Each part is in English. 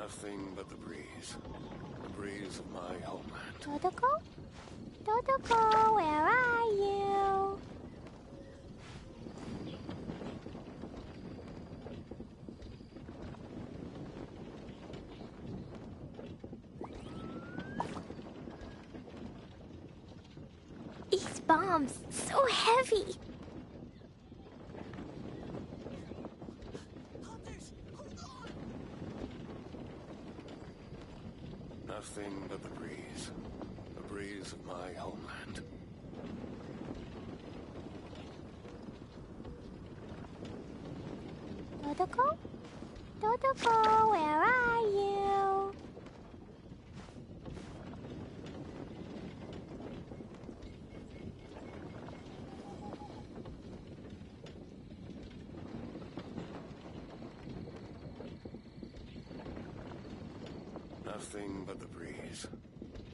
Nothing but the breeze of my homeland. Totoko? Totoko, where are you? These bombs, so heavy. Nothing but the breeze of my homeland. Totoko? Totoko, where are you? Nothing but the breeze.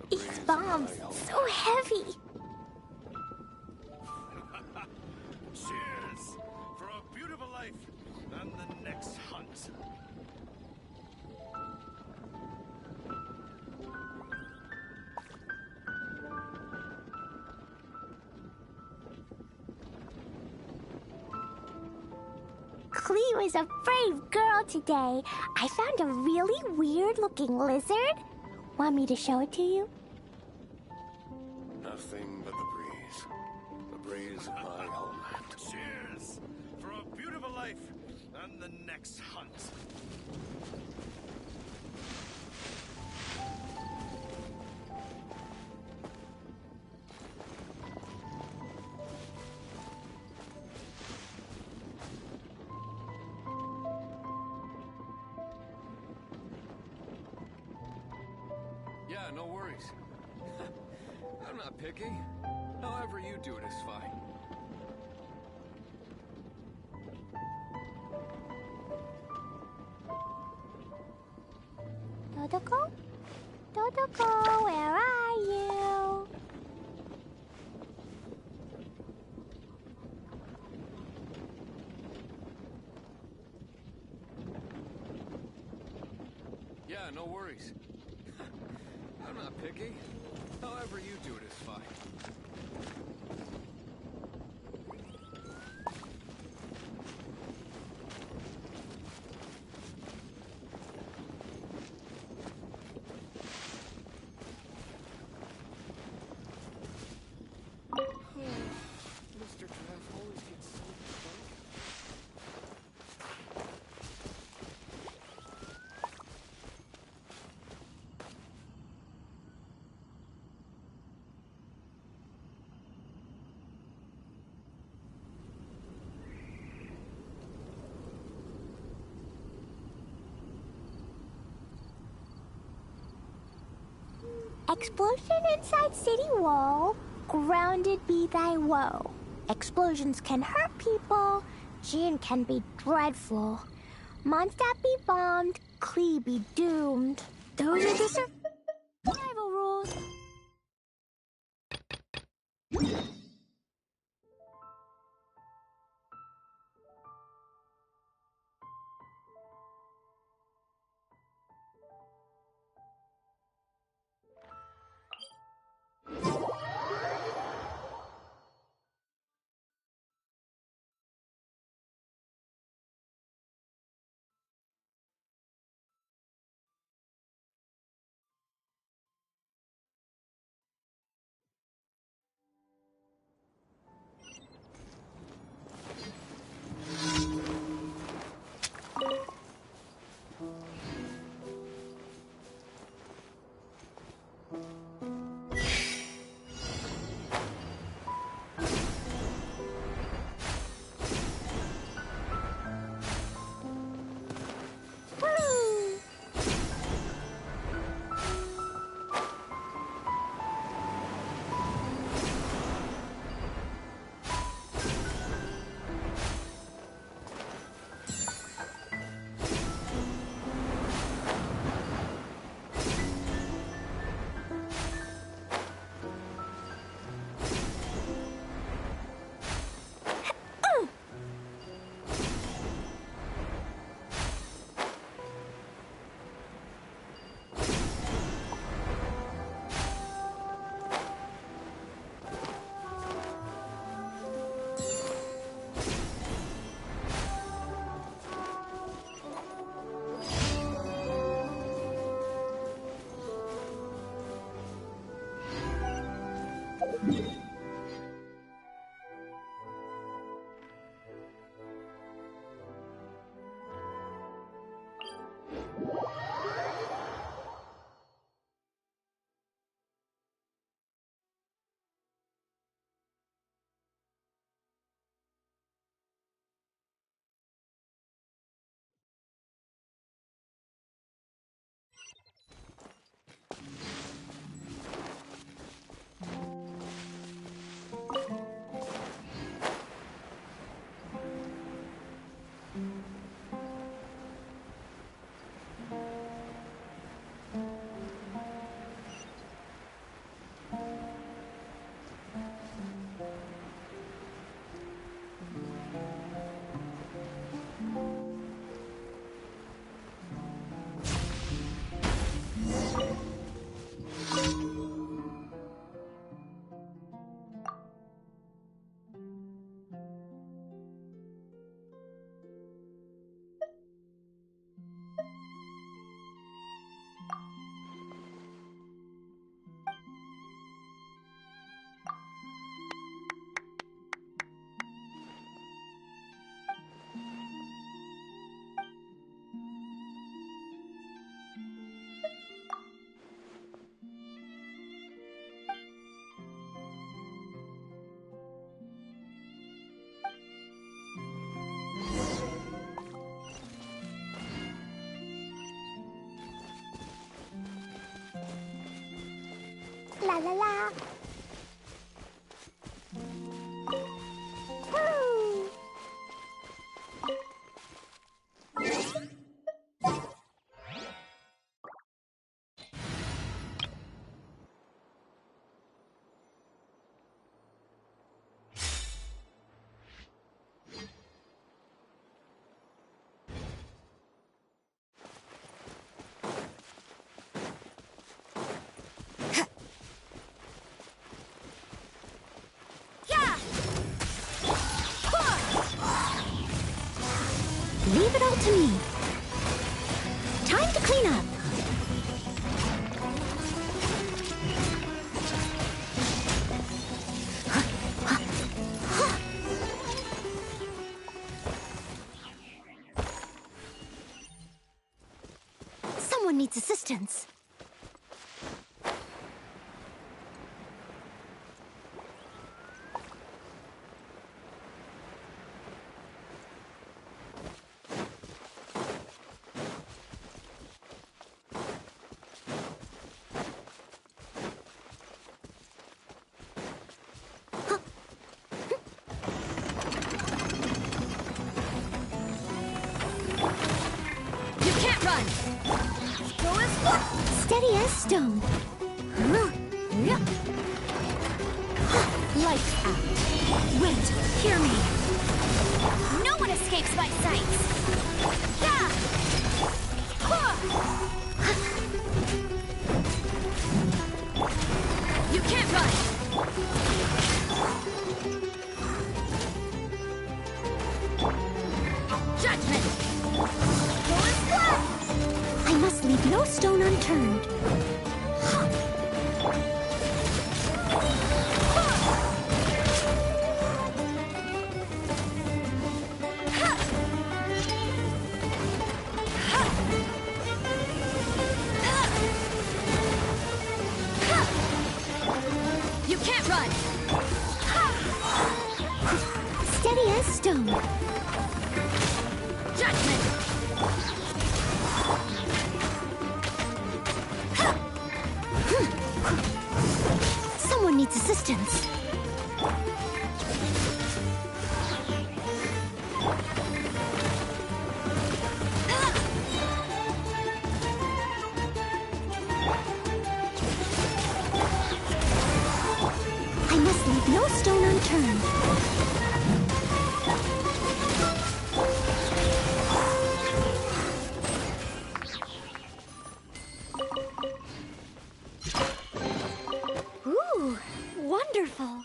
These bombs, so heavy. Cheers for a beautiful life and the next hunt. Clee was a brave girl today. I found a really weird-looking lizard. Want me to show it to you? Nothing but the breeze of my homeland. Cheers for a beautiful life and the next hunt. Yeah, no worries. I'm not picky. However you do it is fine. Totoko? Totoko, where are you? Yeah, no worries. I'm not picky. However you do it is fine. Mr. Giraffe always gets so drunk. Explosion inside city wall. Grounded be thy woe. Explosions can hurt people. Gin can be dreadful. Mondstadt be bombed. Clee be doomed. Those are the survival rules. la la. Woo! Leave it all to me. Time to clean up. Someone needs assistance. Steady as stone. Lights out. Wait, hear me. No one escapes my sights. You can't run. Judgment. I must leave no stone unturned. You can't run. Steady as stone. Judgment. Someone needs assistance. I must leave no stone unturned. Ooh, wonderful.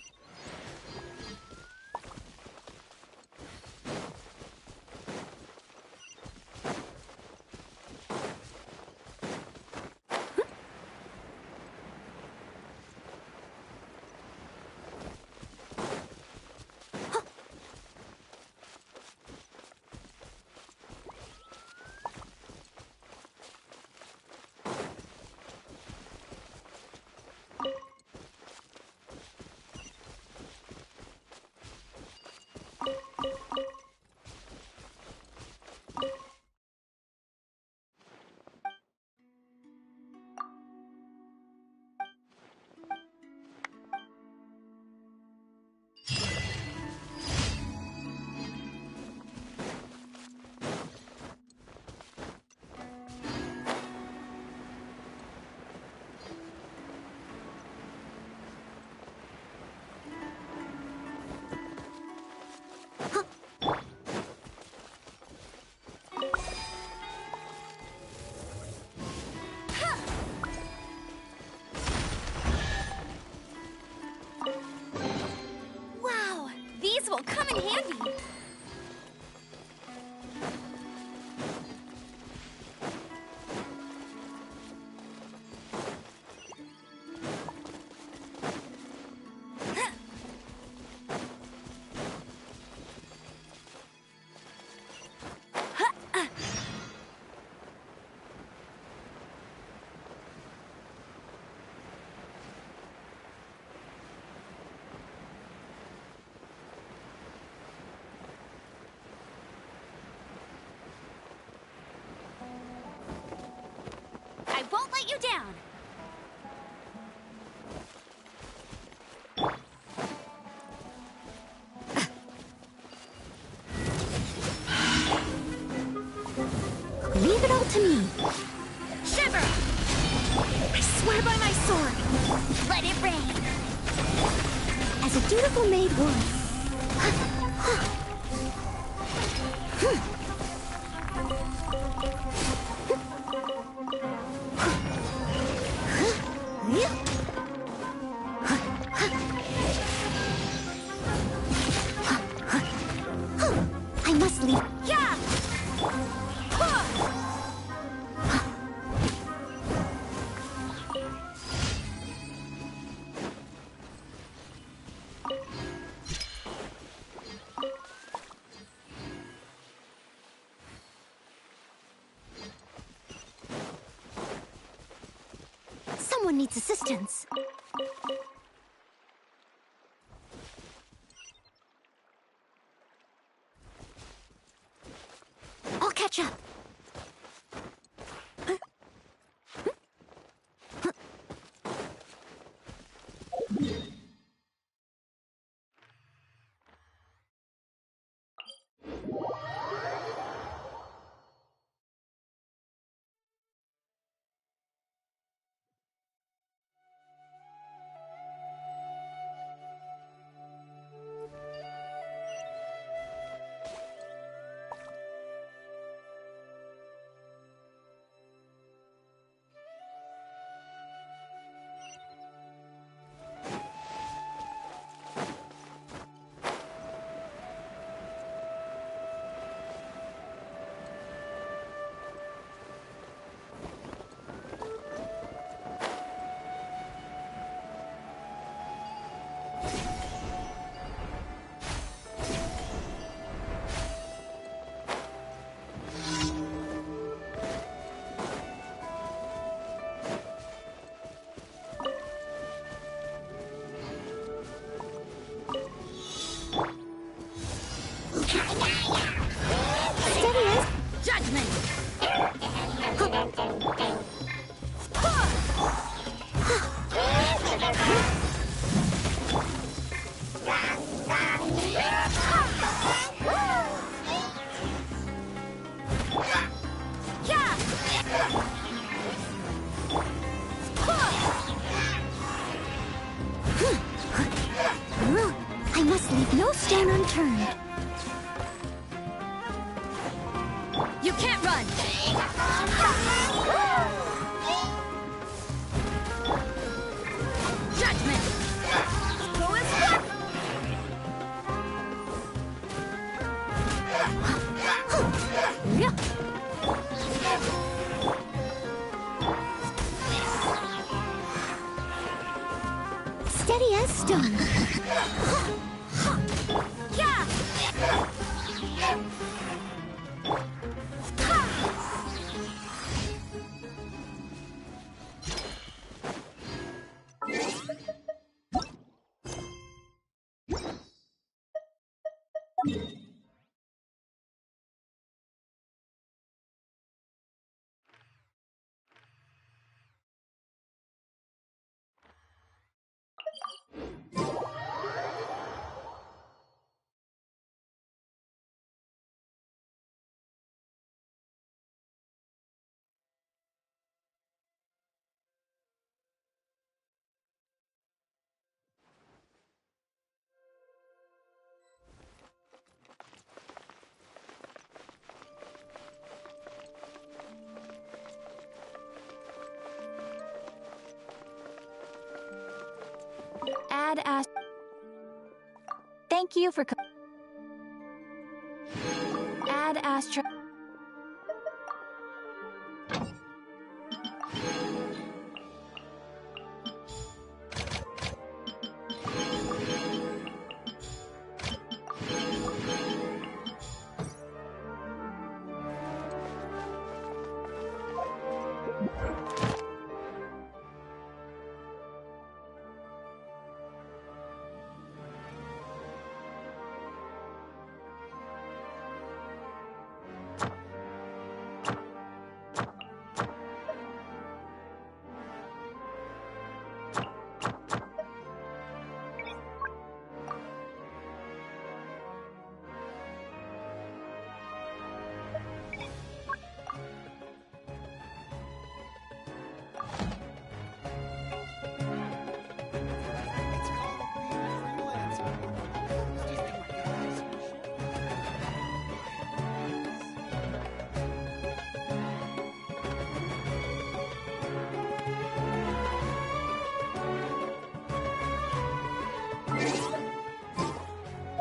Wow, these will come in handy. I won't let you down. Leave it all to me. Shiver! I swear by my sword. Let it rain. As a dutiful maid would. I must leave. Yeah! Someone needs assistance. I'll catch up. I must leave no stone unturned. You can't run! Judgment! Go as one! Steady as stone. Yeah! Add as. Thank you for. Add Astra.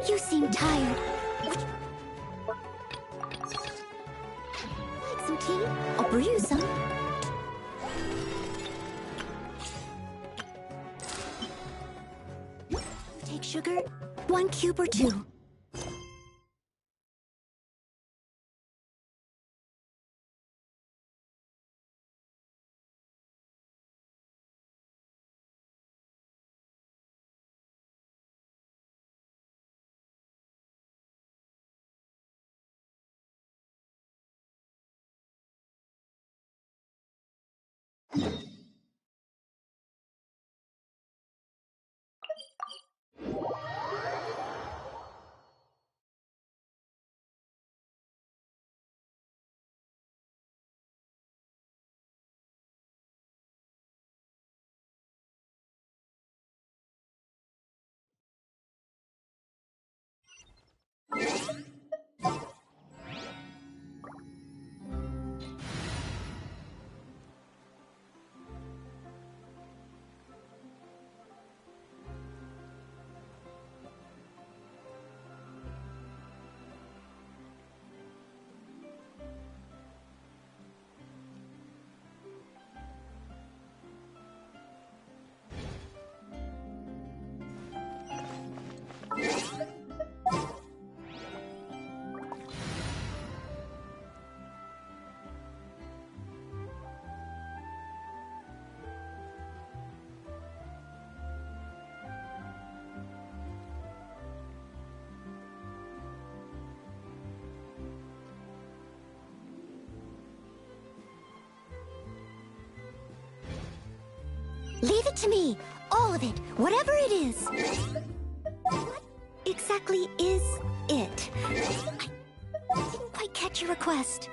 You seem tired. Like some tea? I'll brew you some. Take sugar, 1 cube or 2. Leave it to me. All of it. Whatever it is. What exactly is it? I didn't quite catch your request.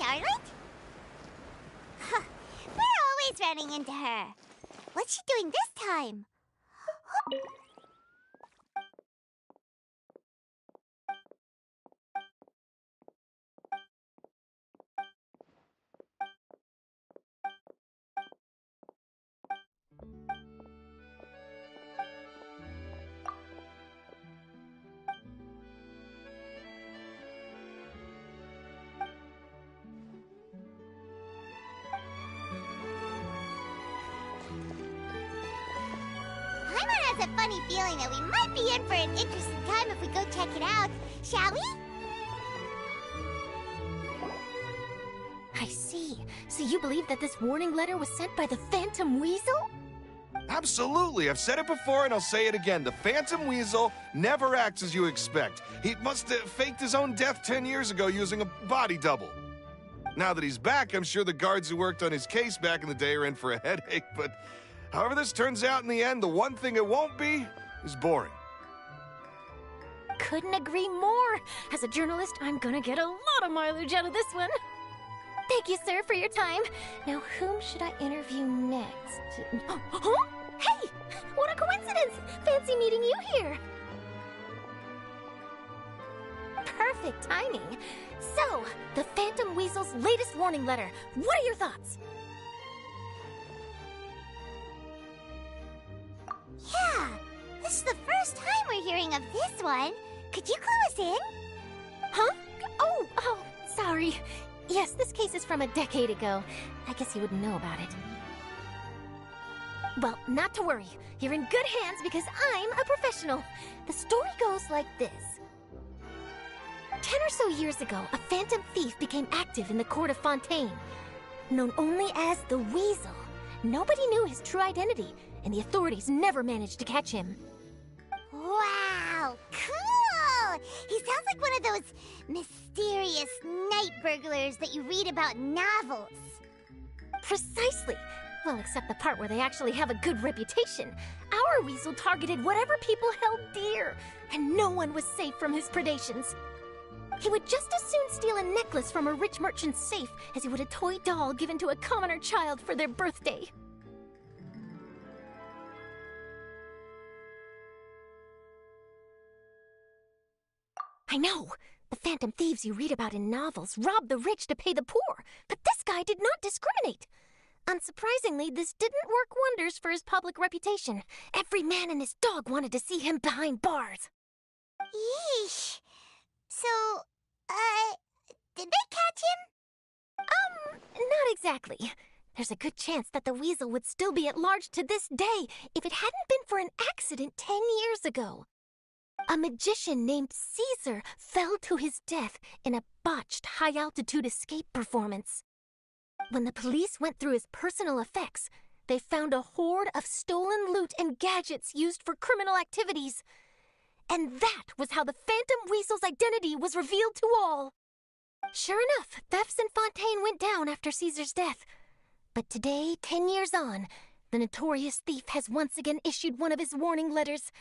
Charlotte? Huh, we're always running into her. What's she doing this time? Has a funny feeling that we might be in for an interesting time if we go check it out. Shall we? I see. So you believe that this warning letter was sent by the Phantom Weasel? Absolutely. I've said it before and I'll say it again. The Phantom Weasel never acts as you expect. He must have faked his own death 10 years ago using a body double. Now that he's back, I'm sure the guards who worked on his case back in the day are in for a headache, but however this turns out in the end, the one thing it won't be is boring. Couldn't agree more. As a journalist, I'm gonna get a lot of mileage out of this one. Thank you, sir, for your time. Now, whom should I interview next? Huh? Hey! What a coincidence! Fancy meeting you here. Perfect timing. So, the Phantom Weasel's latest warning letter. What are your thoughts? Yeah, this is the first time we're hearing of this one. Could you clue us in? Huh? Oh, sorry. Yes, this case is from a decade ago. I guess you wouldn't know about it. Well, not to worry. You're in good hands because I'm a professional. The story goes like this. 10 or so years ago, a phantom thief became active in the court of Fontaine. Known only as the Weasel, nobody knew his true identity, and the authorities never managed to catch him. Wow, cool! He sounds like one of those mysterious night burglars that you read about in novels. Precisely. Well, except the part where they actually have a good reputation. Our Weasel targeted whatever people held dear, and no one was safe from his predations. He would just as soon steal a necklace from a rich merchant's safe as he would a toy doll given to a commoner child for their birthday. I know! The phantom thieves you read about in novels rob the rich to pay the poor, but this guy did not discriminate. Unsurprisingly, this didn't work wonders for his public reputation. Every man and his dog wanted to see him behind bars. Yeesh. So, did they catch him? Not exactly. There's a good chance that the Weasel would still be at large to this day if it hadn't been for an accident 10 years ago. A magician named Caesar fell to his death in a botched high-altitude escape performance. When the police went through his personal effects, they found a hoard of stolen loot and gadgets used for criminal activities. And that was how the Phantom Weasel's identity was revealed to all. Sure enough, thefts in Fontaine went down after Caesar's death. But today, 10 years on, the notorious thief has once again issued one of his warning letters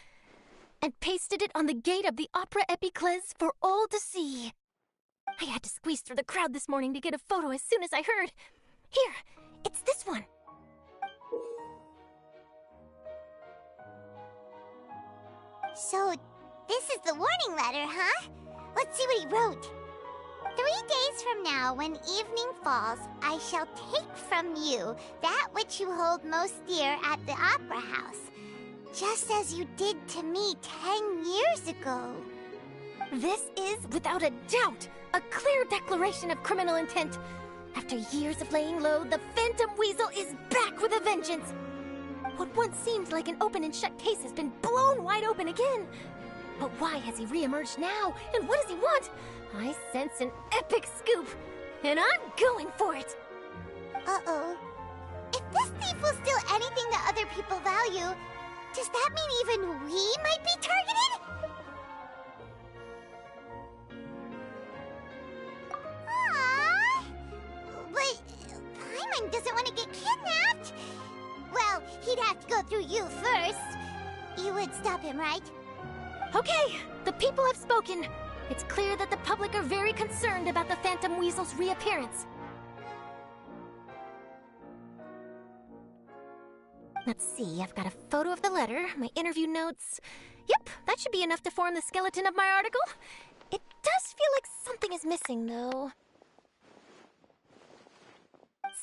and pasted it on the gate of the Opera Epiclese for all to see. I had to squeeze through the crowd this morning to get a photo as soon as I heard. Here, it's this one. So, this is the warning letter, huh? Let's see what he wrote. 3 days from now, when evening falls, I shall take from you that which you hold most dear at the Opera House, just as you did to me 10 years ago. This is, without a doubt, a clear declaration of criminal intent. After years of laying low, the Phantom Weasel is back with a vengeance. What once seemed like an open and shut case has been blown wide open again. But why has he re-emerged now, and what does he want? I sense an epic scoop, and I'm going for it. Uh-oh. If this thief will steal anything that other people value, does that mean even we might be targeted? Aww. But Paimon doesn't want to get kidnapped. Well, he'd have to go through you first. You would stop him, right? Okay, the people have spoken. It's clear that the public are very concerned about the Phantom Weasel's reappearance. Let's see, I've got a photo of the letter, my interview notes. Yep, that should be enough to form the skeleton of my article. It does feel like something is missing, though.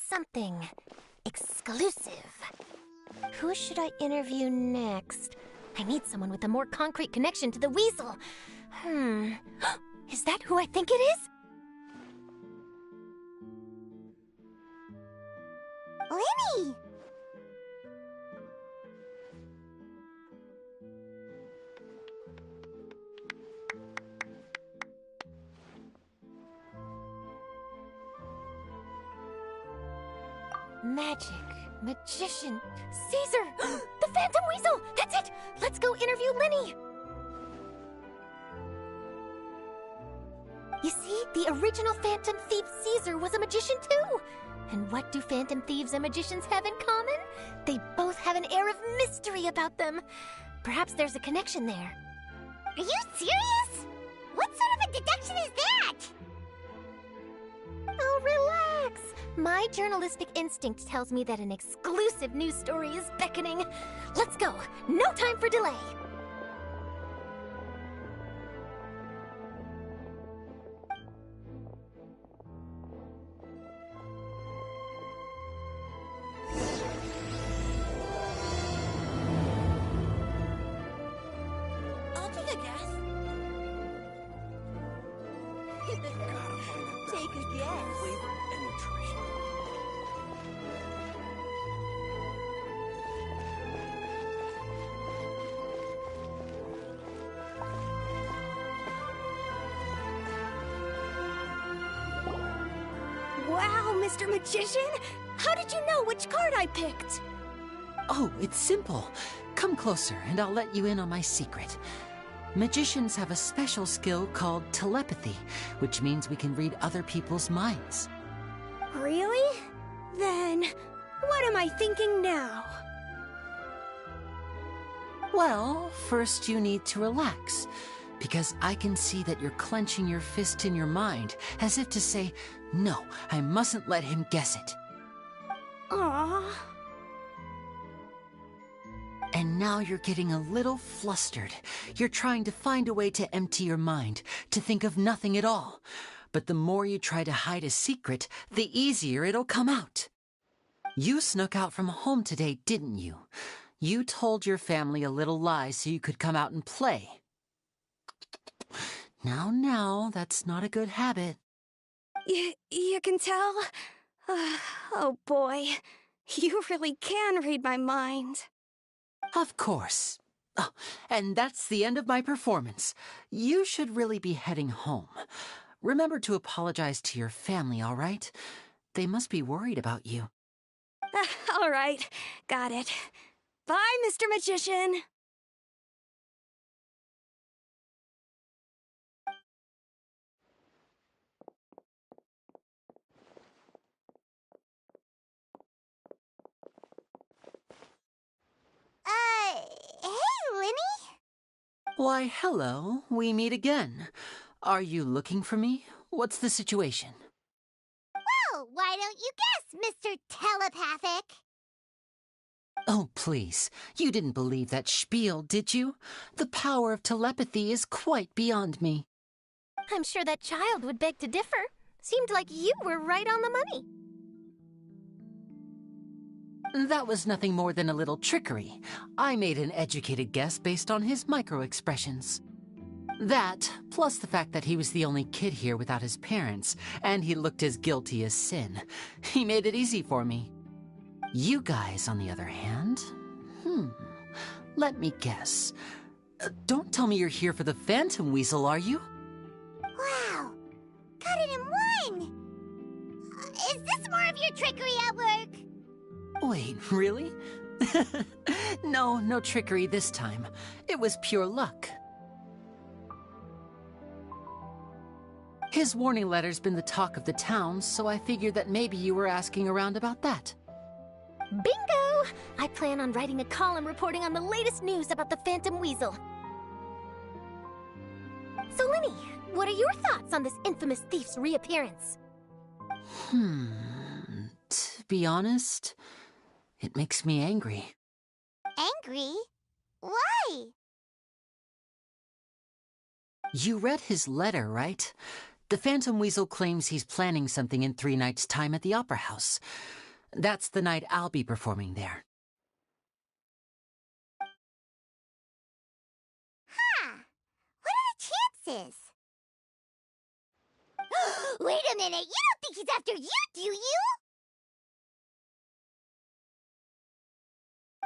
Something exclusive. Who should I interview next? I need someone with a more concrete connection to the weasel. Is that who I think it is? Lenny! Magic, magician, Caesar, the Phantom Weasel! That's it! Let's go interview Lenny! You see, the original Phantom Thief Caesar was a magician too! And what do Phantom Thieves and magicians have in common? They both have an air of mystery about them. Perhaps there's a connection there. Are you serious? What sort of a deduction is that? Oh, relax! My journalistic instinct tells me that an exclusive news story is beckoning. Let's go! No time for delay! I'll take a guess. Take a guess. Flavor and nutrition. Wow, Mr. Magician! How did you know which card I picked? Oh, it's simple. Come closer and I'll let you in on my secret. Magicians have a special skill called telepathy, which means we can read other people's minds. Really? Then, what am I thinking now? Well, first you need to relax, because I can see that you're clenching your fist in your mind, as if to say, no, I mustn't let him guess it. Aww. And now you're getting a little flustered. You're trying to find a way to empty your mind, to think of nothing at all. But the more you try to hide a secret, the easier it'll come out. You snuck out from home today, didn't you? You told your family a little lie so you could come out and play. Now, that's not a good habit. You can tell? Oh boy, you really can read my mind. Of course. Oh, and that's the end of my performance. You should really be heading home. Remember to apologize to your family, all right? They must be worried about you. All right, got it. Bye, Mr. Magician. Hey, Lenny? Why, hello. We meet again. Are you looking for me? What's the situation? Well, why don't you guess, Mr. Telepathic? Oh, please. You didn't believe that spiel, did you? The power of telepathy is quite beyond me. I'm sure that child would beg to differ. Seemed like you were right on the money. That was nothing more than a little trickery. I made an educated guess based on his micro-expressions. That, plus the fact that he was the only kid here without his parents, and he looked as guilty as sin. He made it easy for me. You guys, on the other hand, let me guess. Don't tell me you're here for the Phantom Weasel, are you? Wow, got it in one! Is this more of your trickery at work? Wait, really? No trickery this time. It was pure luck. His warning letter's been the talk of the town, so I figured that maybe you were asking around about that. Bingo! I plan on writing a column reporting on the latest news about the Phantom Weasel. So, Lenny, what are your thoughts on this infamous thief's reappearance? To be honest, it makes me angry. Angry? Why? You read his letter, right? The Phantom Weasel claims he's planning something in 3 nights' time at the Opera House. That's the night I'll be performing there. Huh. What are the chances? Wait a minute, you don't think he's after you, do you?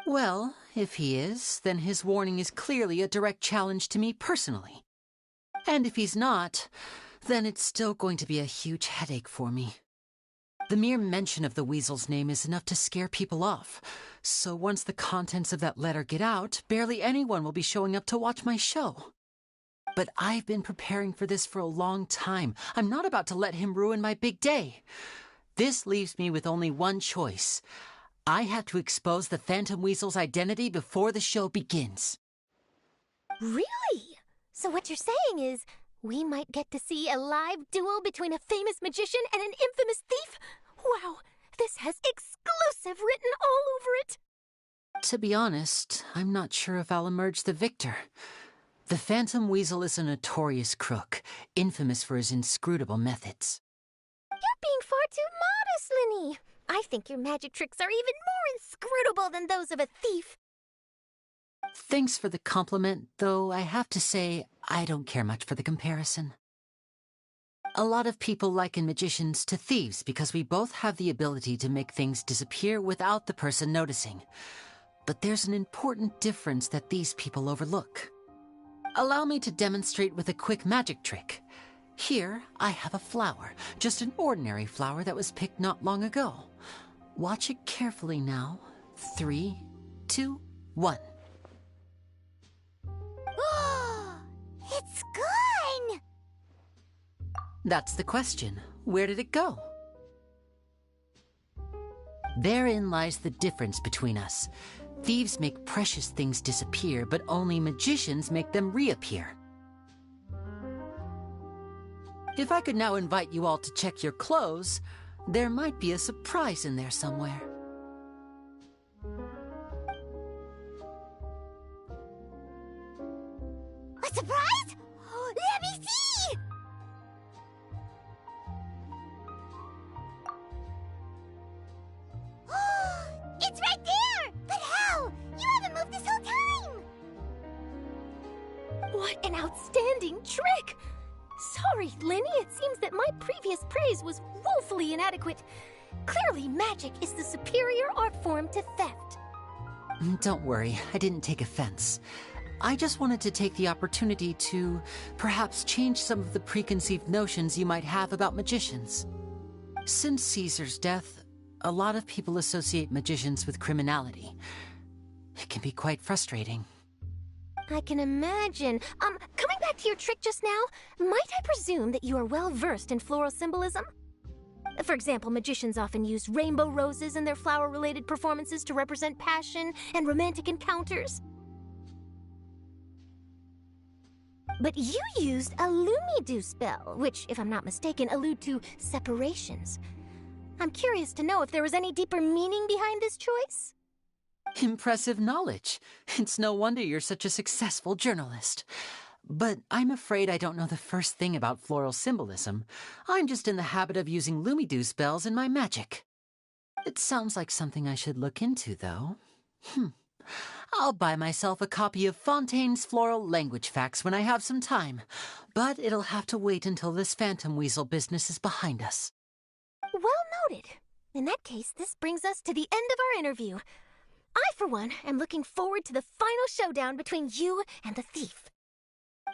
Well, if he is, then his warning is clearly a direct challenge to me personally. And if he's not, then it's still going to be a huge headache for me. The mere mention of the Weasel's name is enough to scare people off. So once the contents of that letter get out, barely anyone will be showing up to watch my show. But I've been preparing for this for a long time. I'm not about to let him ruin my big day. This leaves me with only one choice. I have to expose the Phantom Weasel's identity before the show begins. Really? So what you're saying is, we might get to see a live duel between a famous magician and an infamous thief? Wow, this has exclusive written all over it! To be honest, I'm not sure if I'll emerge the victor. The Phantom Weasel is a notorious crook, infamous for his inscrutable methods. You're being far too modest, Linny. I think your magic tricks are even more inscrutable than those of a thief. Thanks for the compliment, though I have to say I don't care much for the comparison. A lot of people liken magicians to thieves because we both have the ability to make things disappear without the person noticing. But there's an important difference that these people overlook. Allow me to demonstrate with a quick magic trick. Here, I have a flower, just an ordinary flower that was picked not long ago. Watch it carefully now. 3, 2, 1. It's gone! That's the question. Where did it go? Therein lies the difference between us. Thieves make precious things disappear, but only magicians make them reappear. If I could now invite you all to check your clothes, there might be a surprise in there somewhere. A surprise? Let me see! It's right there! But how? You haven't moved this whole time! What an outstanding trick! Sorry, Linny, it seems that my previous praise was woefully inadequate. Clearly, magic is the superior art form to theft. Don't worry, I didn't take offense. I just wanted to take the opportunity to perhaps change some of the preconceived notions you might have about magicians. Since Caesar's death, a lot of people associate magicians with criminality. It can be quite frustrating. I can imagine. Coming back to your trick just now, might I presume that you are well versed in floral symbolism? For example, magicians often use rainbow roses in their flower-related performances to represent passion and romantic encounters. But you used a Lumidu spell, which, if I'm not mistaken, allude to separations. I'm curious to know if there was any deeper meaning behind this choice? Impressive knowledge. It's no wonder you're such a successful journalist. But I'm afraid I don't know the first thing about floral symbolism. I'm just in the habit of using Lumidu spells in my magic. It sounds like something I should look into, though. I'll buy myself a copy of Fontaine's Floral Language Facts when I have some time. But it'll have to wait until this Phantom Weasel business is behind us. Well noted. In that case, this brings us to the end of our interview. I, for one, am looking forward to the final showdown between you and the thief.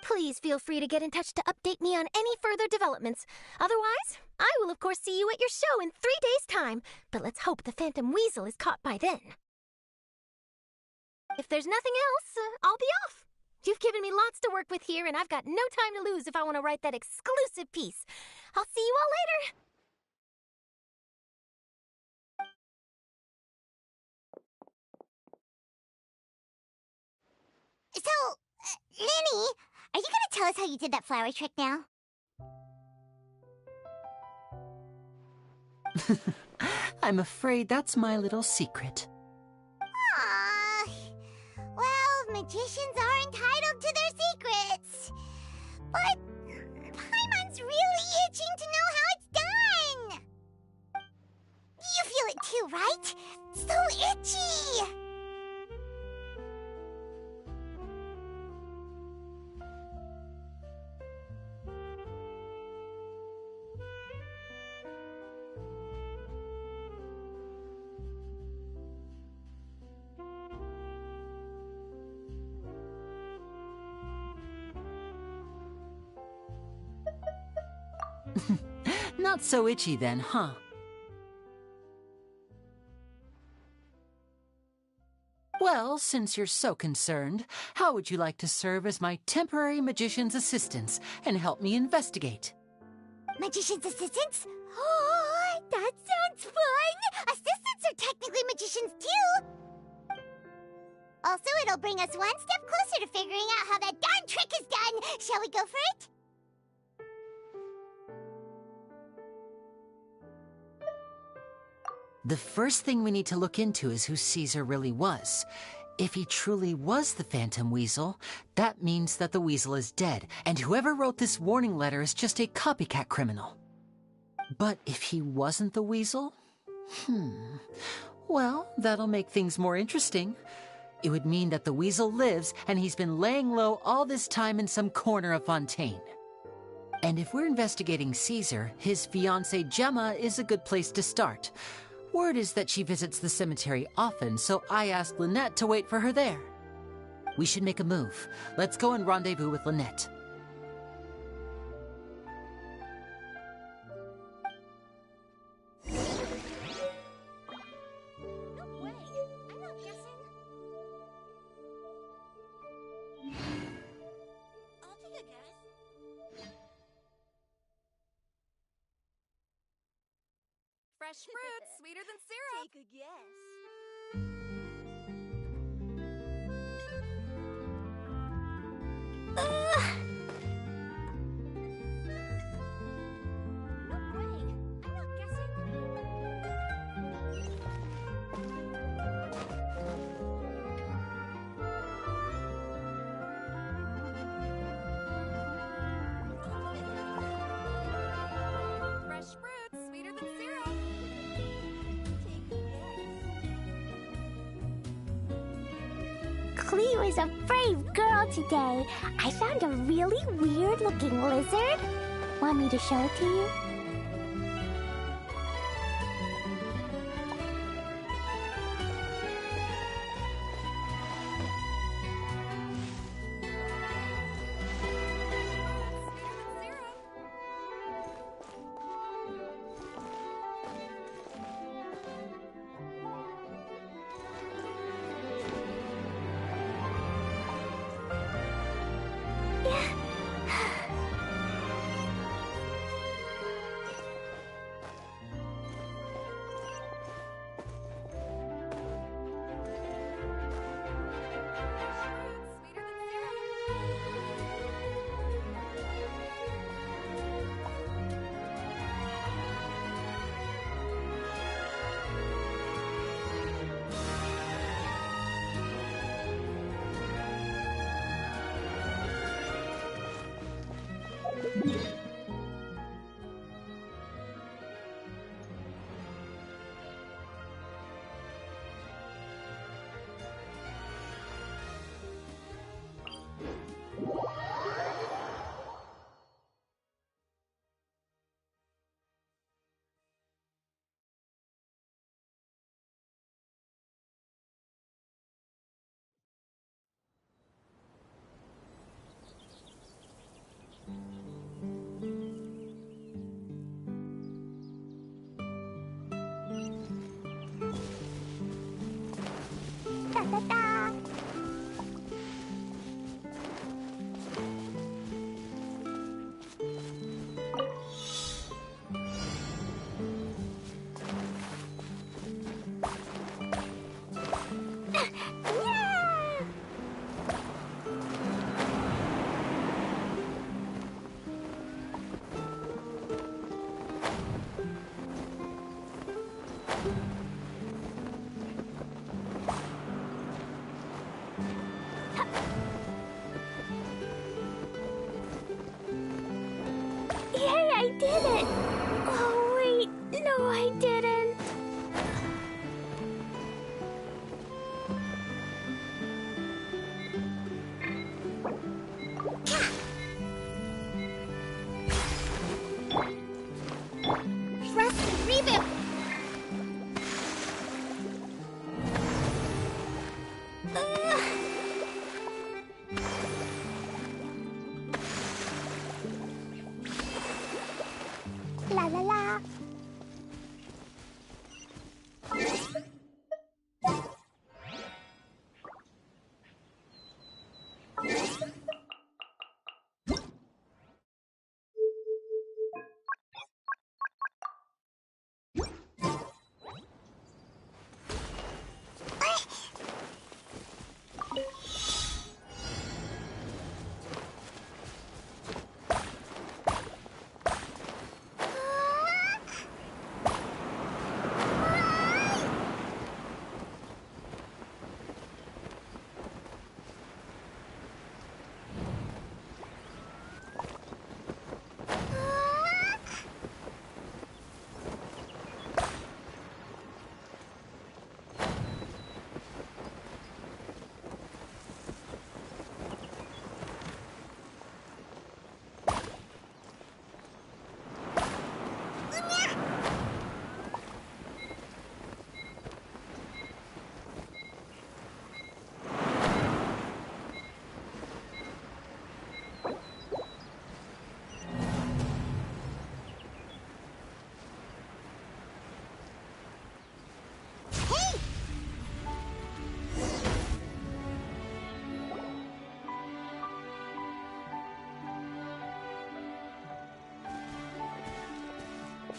Please feel free to get in touch to update me on any further developments. Otherwise, I will of course see you at your show in 3 days' time, but let's hope the Phantom Weasel is caught by then. If there's nothing else, I'll be off. You've given me lots to work with here, and I've got no time to lose if I want to write that exclusive piece. I'll see you all later. So, Linny, are you gonna tell us how you did that flower trick now? I'm afraid that's my little secret. Aww. Well, magicians are entitled to their secrets. But Paimon's really itching to know how it's done. You feel it too, right? So itchy! Not so itchy then, huh? Well, since you're so concerned, how would you like to serve as my temporary magician's assistants and help me investigate? Magician's assistants? Oh, that sounds fun! Assistants are technically magicians too! Also, it'll bring us one step closer to figuring out how that darn trick is done! Shall we go for it? The first thing we need to look into is who Caesar really was. If he truly was the Phantom Weasel, that means that the weasel is dead, and whoever wrote this warning letter is just a copycat criminal. But if he wasn't the weasel? Well, that'll make things more interesting. It would mean that the weasel lives, and he's been laying low all this time in some corner of Fontaine. And if we're investigating Caesar, his fiancée Gemma is a good place to start. Word is that she visits the cemetery often, so I asked Lynette to wait for her there. We should make a move. Let's go and rendezvous with Lynette. No way! I'm not guessing. I'll take a guess. Fresh fruit, sweeter than syrup. Take a guess. No way! I'm not guessing. Fresh fruit, sweeter than syrup. Take a guess. Cleo is a brave girl today. I found a really weird-looking lizard. Want me to show it to you? I did it! Oh, wait. No, I didn't. Thrust revamp! La la la.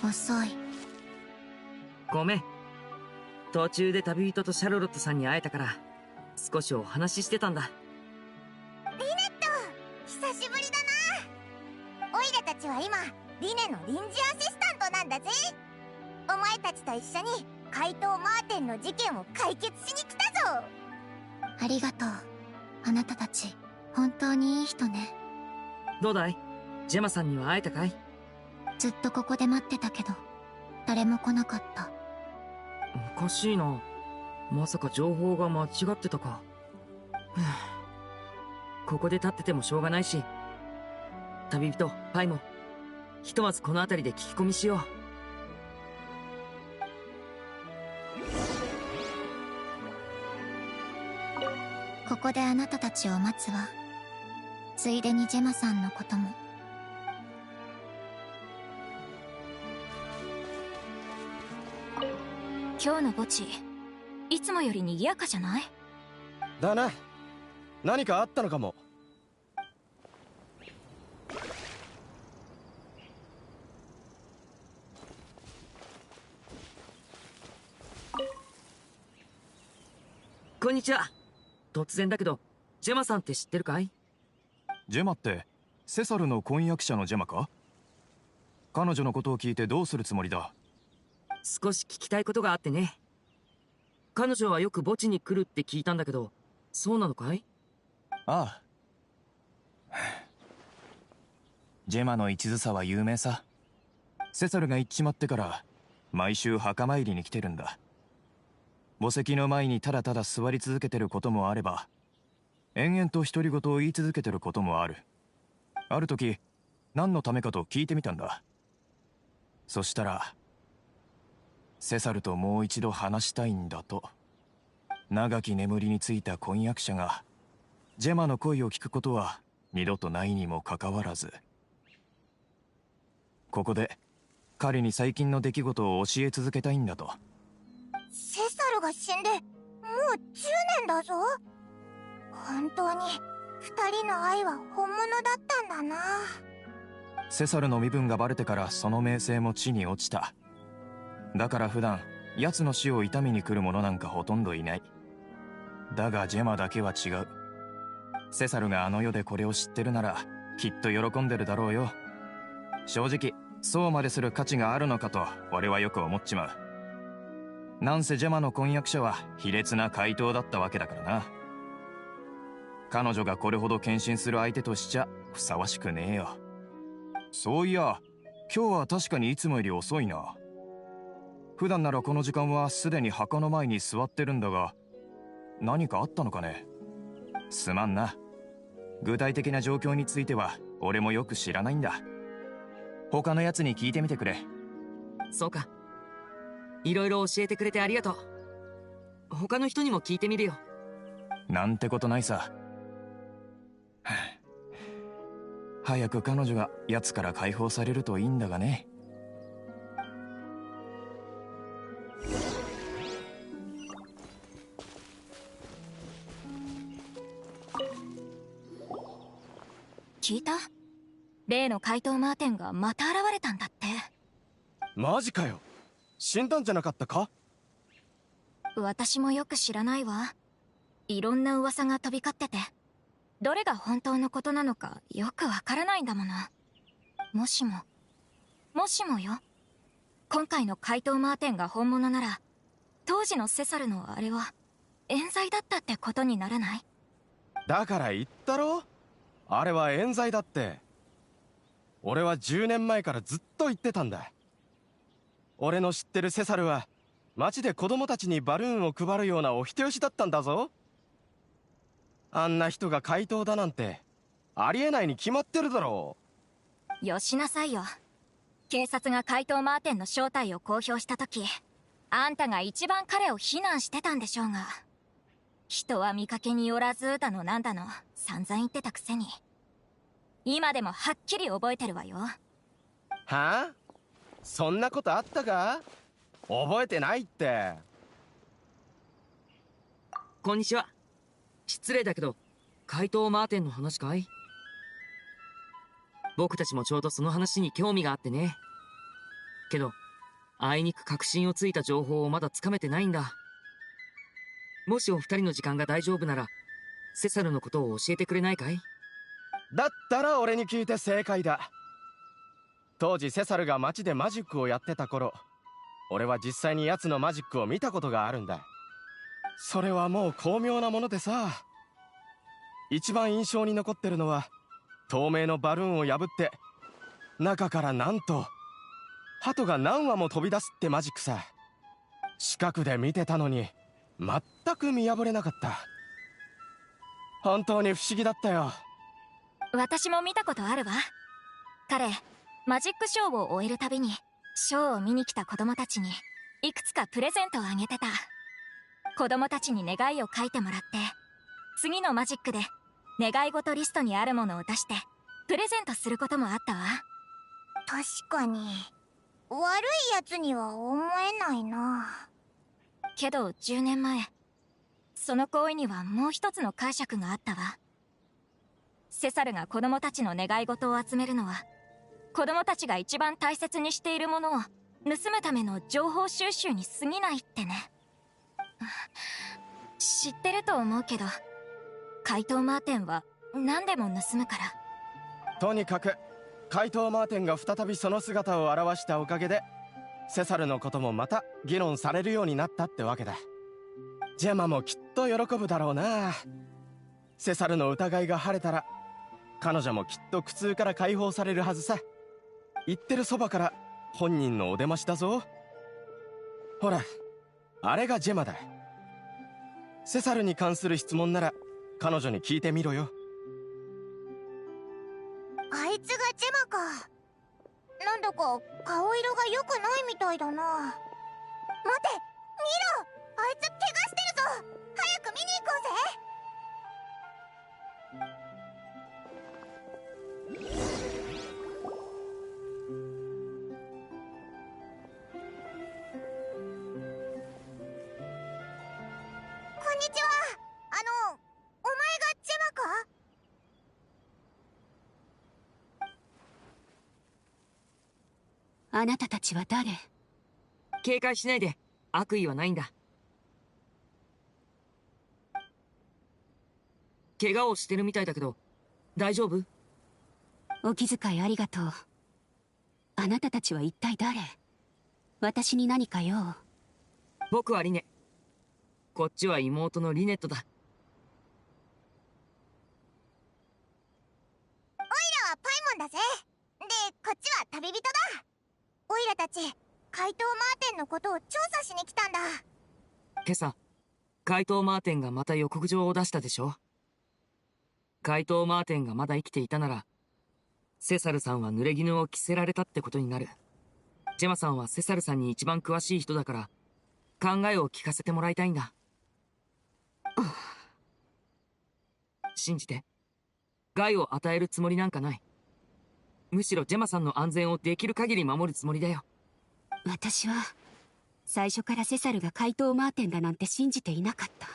遅い。ごめん。途中で旅人とシャルロットさんに会えたから少しお話ししてたんだ。リネット、久しぶりだな。オイラたちは今リネの臨時アシスタントなんだぜ。お前たちと一緒に怪盗マーテンの事件を解決しに来たぞ。ありがとう。あなたたち本当にいい人ね。どうだい？ジェマさんには会えたかい？ずっとここで待ってたけど誰も来なかった。おかしいな。まさか情報が間違ってたか。ここで立っててもしょうがないし、旅人パイもひとまずこの辺りで聞き込みしよう。ここであなたたちを待つわ。ついでにジェマさんのことも。今日の墓地、いつもより賑やかじゃない？だな。何かあったのかも。こんにちは。突然だけどジェマさんって知ってるかい？ジェマってセサルの婚約者のジェマか？彼女のことを聞いてどうするつもりだ？少し聞きたいことがあってね。彼女はよく墓地に来るって聞いたんだけど、そうなのかい？ああ。ジェマの一途さは有名さ。セサルが行っちまってから毎週墓参りに来てるんだ。墓石の前にただただ座り続けてることもあれば、延々と独り言を言い続けてることもある。ある時何のためかと聞いてみたんだ。そしたらセサルともう一度話したいんだと。長き眠りについた婚約者がジェマの声を聞くことは二度とないにもかかわらず、ここで彼に最近の出来事を教え続けたいんだと。セサルが死んでもう10年だぞ。本当に二人の愛は本物だったんだな。セサルの身分がバレてからその名声も地に落ちた。だから普段奴の死を悼みに来る者なんかほとんどいない。だがジェマだけは違う。セサルがあの世でこれを知ってるならきっと喜んでるだろうよ。正直そうまでする価値があるのかと俺はよく思っちまう。なんせジェマの婚約者は卑劣な怪盗だったわけだからな。彼女がこれほど献身する相手としちゃふさわしくねえよ。そういや今日は確かにいつもより遅いな。普段ならこの時間はすでに墓の前に座ってるんだが、何かあったのかね。すまんな。具体的な状況については俺もよく知らないんだ。他のやつに聞いてみてくれ。そうか。いろいろ教えてくれてありがとう。他の人にも聞いてみるよ。なんてことないさ。早く彼女が奴から解放されるといいんだがね。聞いた？例の怪盗マーテンがまた現れたんだって。マジかよ。死んだんじゃなかったか？私もよく知らないわ。いろんな噂が飛び交ってて、どれが本当のことなのかよくわからないんだもの。もしもよ、今回の怪盗マーテンが本物なら、当時のセサルのあれは冤罪だったってことにならない？だから言ったろ？あれは冤罪だって。俺は10年前からずっと言ってたんだ。俺の知ってるセサルは街で子供たちにバルーンを配るようなお人よしだったんだぞ。あんな人が怪盗だなんてありえないに決まってるだろう。よしなさいよ。警察が怪盗マーテンの正体を公表した時、あんたが一番彼を非難してたんでしょうが、人は見かけによらずだのなんだの散々言ってたくせに、今でもはっきり覚えてるわよ。はあ？そんなことあったか？覚えてないって。こんにちは。失礼だけど、怪盗マーテンの話かい？僕たちもちょうどその話に興味があってね。けど、あいにく確信をついた情報をまだつかめてないんだ。もしお二人の時間が大丈夫なら、セサルのことを教えてくれないかい？だったら俺に聞いて正解だ。当時セサルが街でマジックをやってた頃、俺は実際に奴のマジックを見たことがあるんだ。それはもう巧妙なものでさ、一番印象に残ってるのは透明のバルーンを破って中からなんと鳩が何羽も飛び出すってマジックさ。近くで見てたのに全く見破れなかった。本当に不思議だったよ。私も見たことあるわ。彼マジックショーを終えるたびにショーを見に来た子供たちにいくつかプレゼントをあげてた。子供たちに願いを書いてもらって、次のマジックで願い事リストにあるものを出してプレゼントすることもあったわ。確かに悪いやつには思えないな。けど10年前、その行為にはもう一つの解釈があったわ。セサルが子供たちの願い事を集めるのは、子供たちが一番大切にしているものを盗むための情報収集に過ぎないってね。知ってると思うけど、怪盗マーテンは何でも盗むから。とにかく怪盗マーテンが再びその姿を現したおかげで、セサルのこともまた議論されるようになったってわけだ。ジェマもきっと喜ぶだろうな。セサルの疑いが晴れたら彼女もきっと苦痛から解放されるはずさ。言ってるそばから本人のお出ましだぞ。ほら、あれがジェマだ。セサルに関する質問なら彼女に聞いてみろよ。あいつがジェマか。なんだか顔色が良くないみたいだな。待て、見ろ、あいつ怪我してるぞ。早く見に行こうぜ。こんにちは。お前がジェマか？あなたたちは誰？警戒しないで。悪意はないんだ。怪我をしてるみたいだけど大丈夫？お気遣いありがとう。あなたたちは一体誰？私に何か用？僕はリネ。こっちは妹のリネットだ。オイラはパイモンだぜ。で、こっちは旅人だ。オイラたち怪盗マーテンのことを調査しに来たんだ。今朝怪盗マーテンがまた予告状を出したでしょ。怪盗マーテンがまだ生きていたならセサルさんは濡れ衣を着せられたってことになる。ジェマさんはセサルさんに一番詳しい人だから考えを聞かせてもらいたいんだ。信じて、害を与えるつもりなんかない。むしろジェマさんの安全をできる限り守るつもりだよ。私は最初からセサルが怪盗マーテンだなんて信じていなかった。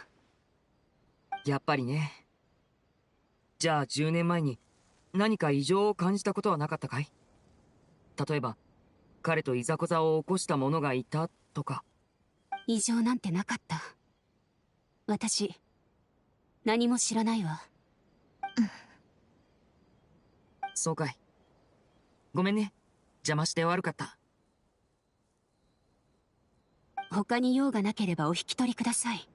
やっぱりね。じゃあ10年前に何か異常を感じたことはなかったかい？例えば彼といざこざを起こした者がいたとか。異常なんてなかった。私何も知らないわ。そうかい。ごめんね、邪魔して悪かった。他に用がなければお引き取りください。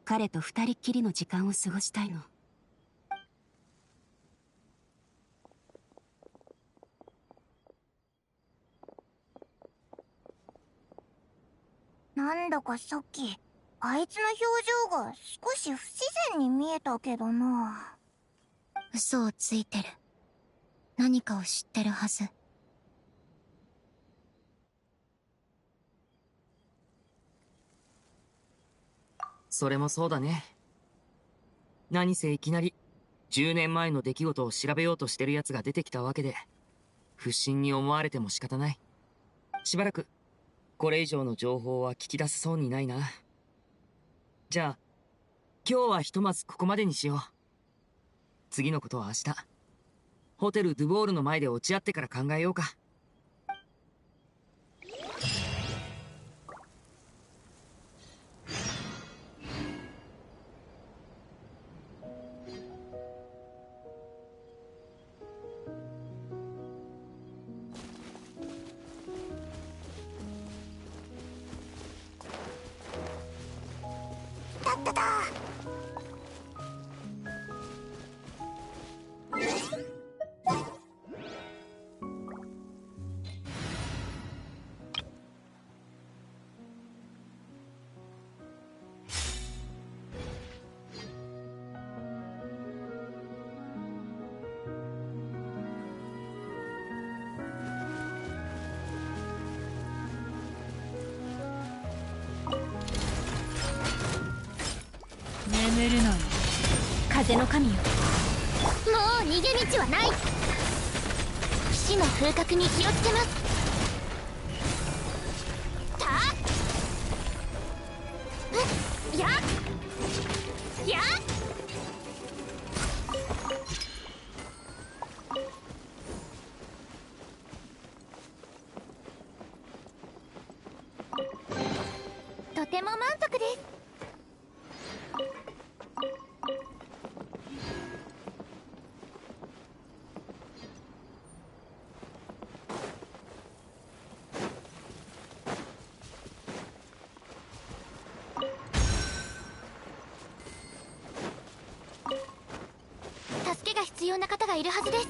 彼と二人っきりの時間を過ごしたいの。なんだかさっきあいつの表情が少し不自然に見えたけどな。嘘をついてる。何かを知ってるはず。それもそうだね。何せいきなり10年前の出来事を調べようとしてる奴が出てきたわけで、不審に思われても仕方ない。しばらくこれ以上の情報は聞き出せそうにないな。じゃあ今日はひとまずここまでにしよう。次のことは明日ホテルドゥボールの前で落ち合ってから考えようか。眠るのよ、風の神よ。もう逃げ道はない。騎士の風格に気をつけます。やっやっとても満足です。助けが必要な方がいるはずです。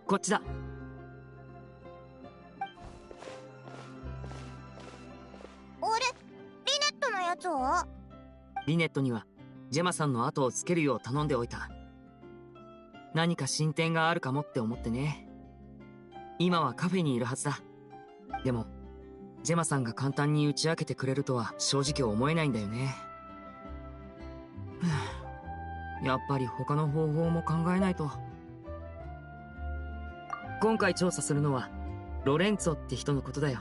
こっちだ。あれ、リネットのやつは？リネットにはジェマさんの後をつけるよう頼んでおいた。何か進展があるかもって思ってね。今はカフェにいるはずだ。でもジェマさんが簡単に打ち明けてくれるとは正直思えないんだよね。やっぱり他の方法も考えないと。今回調査するのはロレンツォって人のことだよ。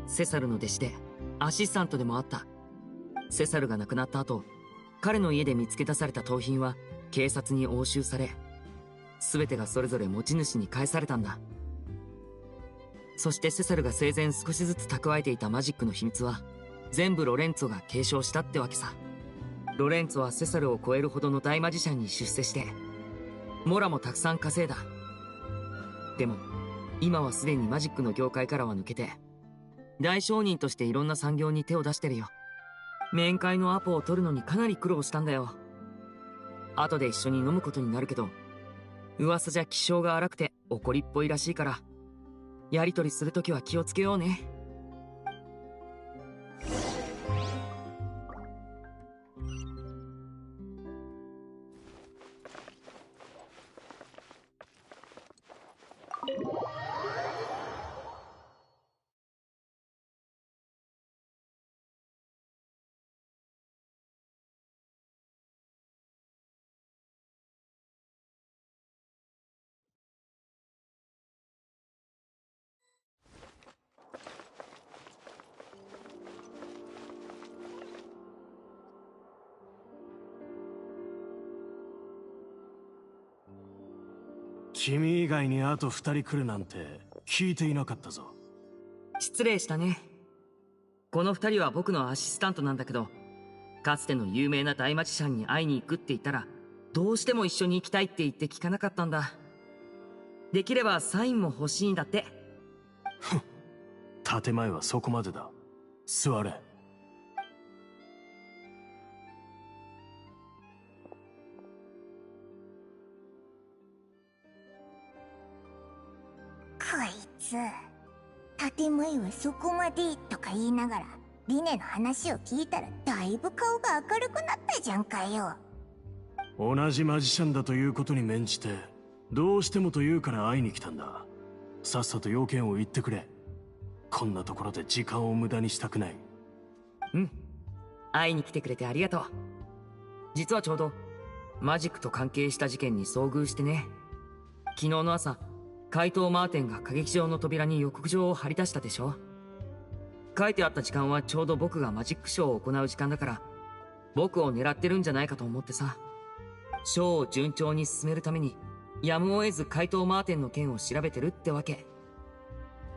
セサルの弟子でアシスタントでもあった。セサルが亡くなった後、彼の家で見つけ出された盗品は警察に押収され、全てがそれぞれ持ち主に返されたんだ。そしてセサルが生前少しずつ蓄えていたマジックの秘密は全部ロレンツォが継承したってわけさ。ロレンツォはセサルを超えるほどの大マジシャンに出世してモラもたくさん稼いだ。でも今はすでにマジックの業界からは抜けて大商人としていろんな産業に手を出してるよ。面会のアポを取るのにかなり苦労したんだよ。後で一緒に飲むことになるけど、噂じゃ気性が荒くて怒りっぽいらしいから、やりとりするときは気をつけようね。君以外にあと2人来るなんて聞いていなかったぞ。失礼したね。この2人は僕のアシスタントなんだけど、かつての有名な大マジシャンに会いに行くって言ったら、どうしても一緒に行きたいって言って聞かなかったんだ。できればサインも欲しいんだって。ふん、建前はそこまでだ。座れ。こいつ、建前はそこまでとか言いながら、リネの話を聞いたらだいぶ顔が明るくなったじゃんかよ。同じマジシャンだということに免じて、どうしてもと言うから会いに来たんだ。さっさと要件を言ってくれ。こんなところで時間を無駄にしたくない。うん。会いに来てくれてありがとう。実はちょうど、マジックと関係した事件に遭遇してね。昨日の朝、怪盗マーテンが歌劇場の扉に予告状を貼り出したでしょ。書いてあった時間はちょうど僕がマジックショーを行う時間だから、僕を狙ってるんじゃないかと思ってさ。ショーを順調に進めるために、やむを得ず怪盗マーテンの件を調べてるってわけ。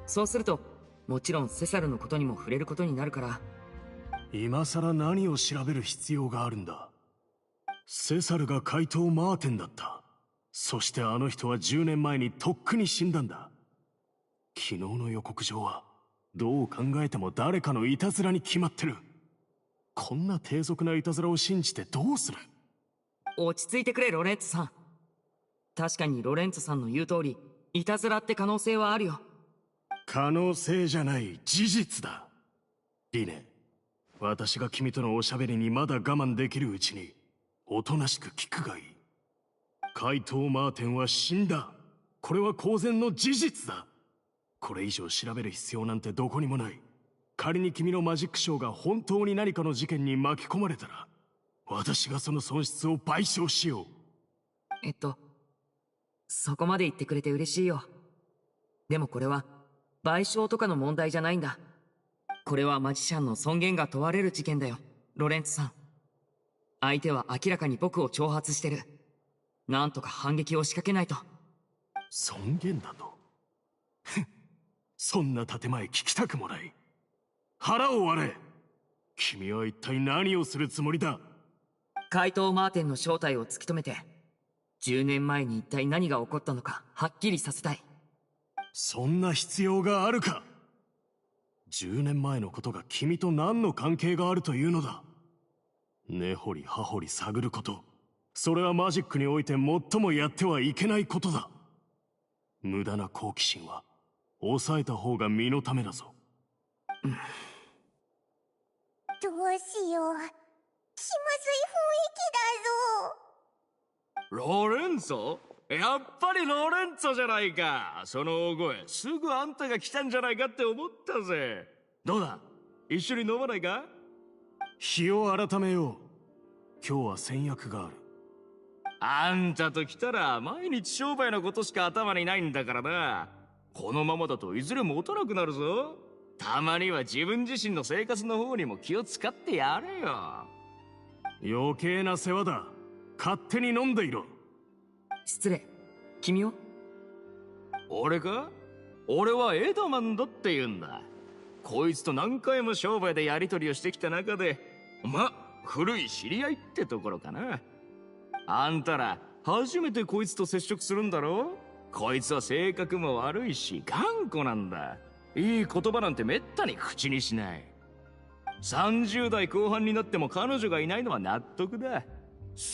そうすると、もちろんセサルのことにも触れることになるから。今さら何を調べる必要があるんだ。セサルが怪盗マーテンだった。そしてあの人は10年前にとっくに死んだんだ。昨日の予告状はどう考えても誰かのいたずらに決まってる。こんな低俗ないたずらを信じてどうする。落ち着いてくれロレンツォさん。確かにロレンツォさんの言う通り、いたずらって可能性はあるよ。可能性じゃない事実だ。リネ、私が君とのおしゃべりにまだ我慢できるうちにおとなしく聞くがいい。怪盗マーテンは死んだ。これは公然の事実だ。これ以上調べる必要なんてどこにもない。仮に君のマジックショーが本当に何かの事件に巻き込まれたら、私がその損失を賠償しよう。そこまで言ってくれて嬉しいよ。でもこれは賠償とかの問題じゃないんだ。これはマジシャンの尊厳が問われる事件だよ、ロレンツォさん。相手は明らかに僕を挑発してる。なんとか反撃を仕掛けないと。尊厳だと？そんな建前聞きたくもない。腹を割れ。君は一体何をするつもりだ？怪盗マーテンの正体を突き止めて、10年前に一体何が起こったのかはっきりさせたい。そんな必要があるか？10年前のことが君と何の関係があるというのだ？根掘り葉掘り探ること、それはマジックにおいて最もやってはいけないことだ。無駄な好奇心は抑えた方が身のためだぞ。どうしよう。気まずい雰囲気だぞ。ロレンツォ？やっぱりロレンツォじゃないか。その大声、すぐあんたが来たんじゃないかって思ったぜ。どうだ、一緒に飲まないか？日を改めよう。今日は先約がある。あんたと来たら毎日商売のことしか頭にないんだからな。このままだといずれ持たなくなるぞ。たまには自分自身の生活の方にも気を使ってやれよ。余計な世話だ。勝手に飲んでいろ。失礼。君は？俺か？俺はエドマンドって言うんだ。こいつと何回も商売でやり取りをしてきた中で、古い知り合いってところかな。あんたら初めてこいつと接触するんだろ？こいつは性格も悪いし頑固なんだ。いい言葉なんてめったに口にしない。30代後半になっても彼女がいないのは納得だ。好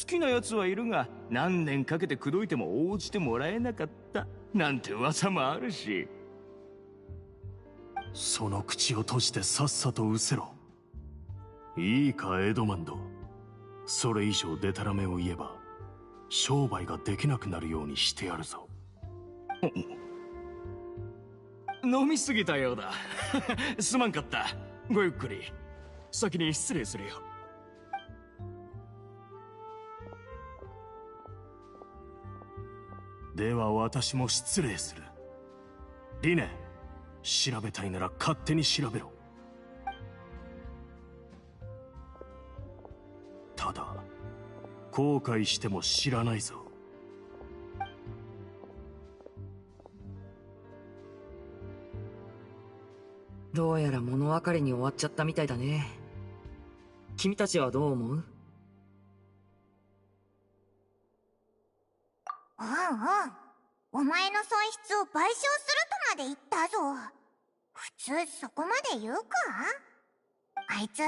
きな奴はいるが何年かけて口説いても応じてもらえなかったなんて噂もあるし。その口を閉じてさっさと失せろ。いいかエドマンド、それ以上デタラメを言えば商売ができなくなるようにしてやるぞ。飲みすぎたようだ。すまんかった。ごゆっくり。先に失礼するよ。では私も失礼する。リネ、調べたいなら勝手に調べろ。ただ後悔しても知らないぞ。どうやら物分かりに終わっちゃったみたいだね。君たちはどう思う？うんうん。お前の損失を賠償するとまで言ったぞ。普通そこまで言うか？あいつ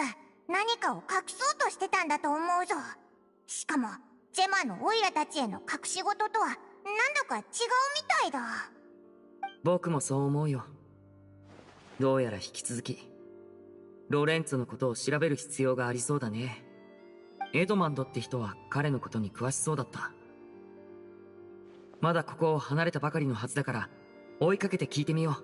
何かを隠そうとしてたんだと思うぞ。しかもジェマのオイラたちへの隠し事とはなんだか違うみたいだ。僕もそう思うよ。どうやら引き続きロレンツォのことを調べる必要がありそうだね。エドマンドって人は彼のことに詳しそうだった。まだここを離れたばかりのはずだから追いかけて聞いてみよう。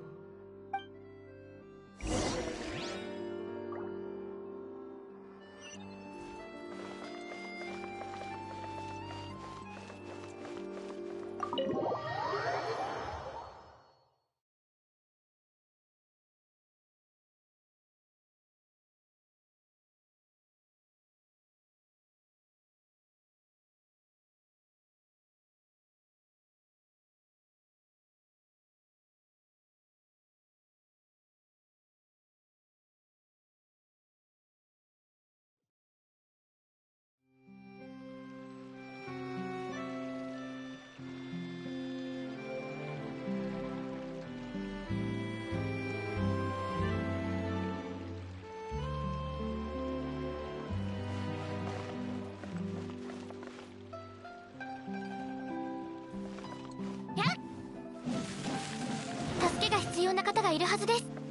助けが必要な方がいるはずです。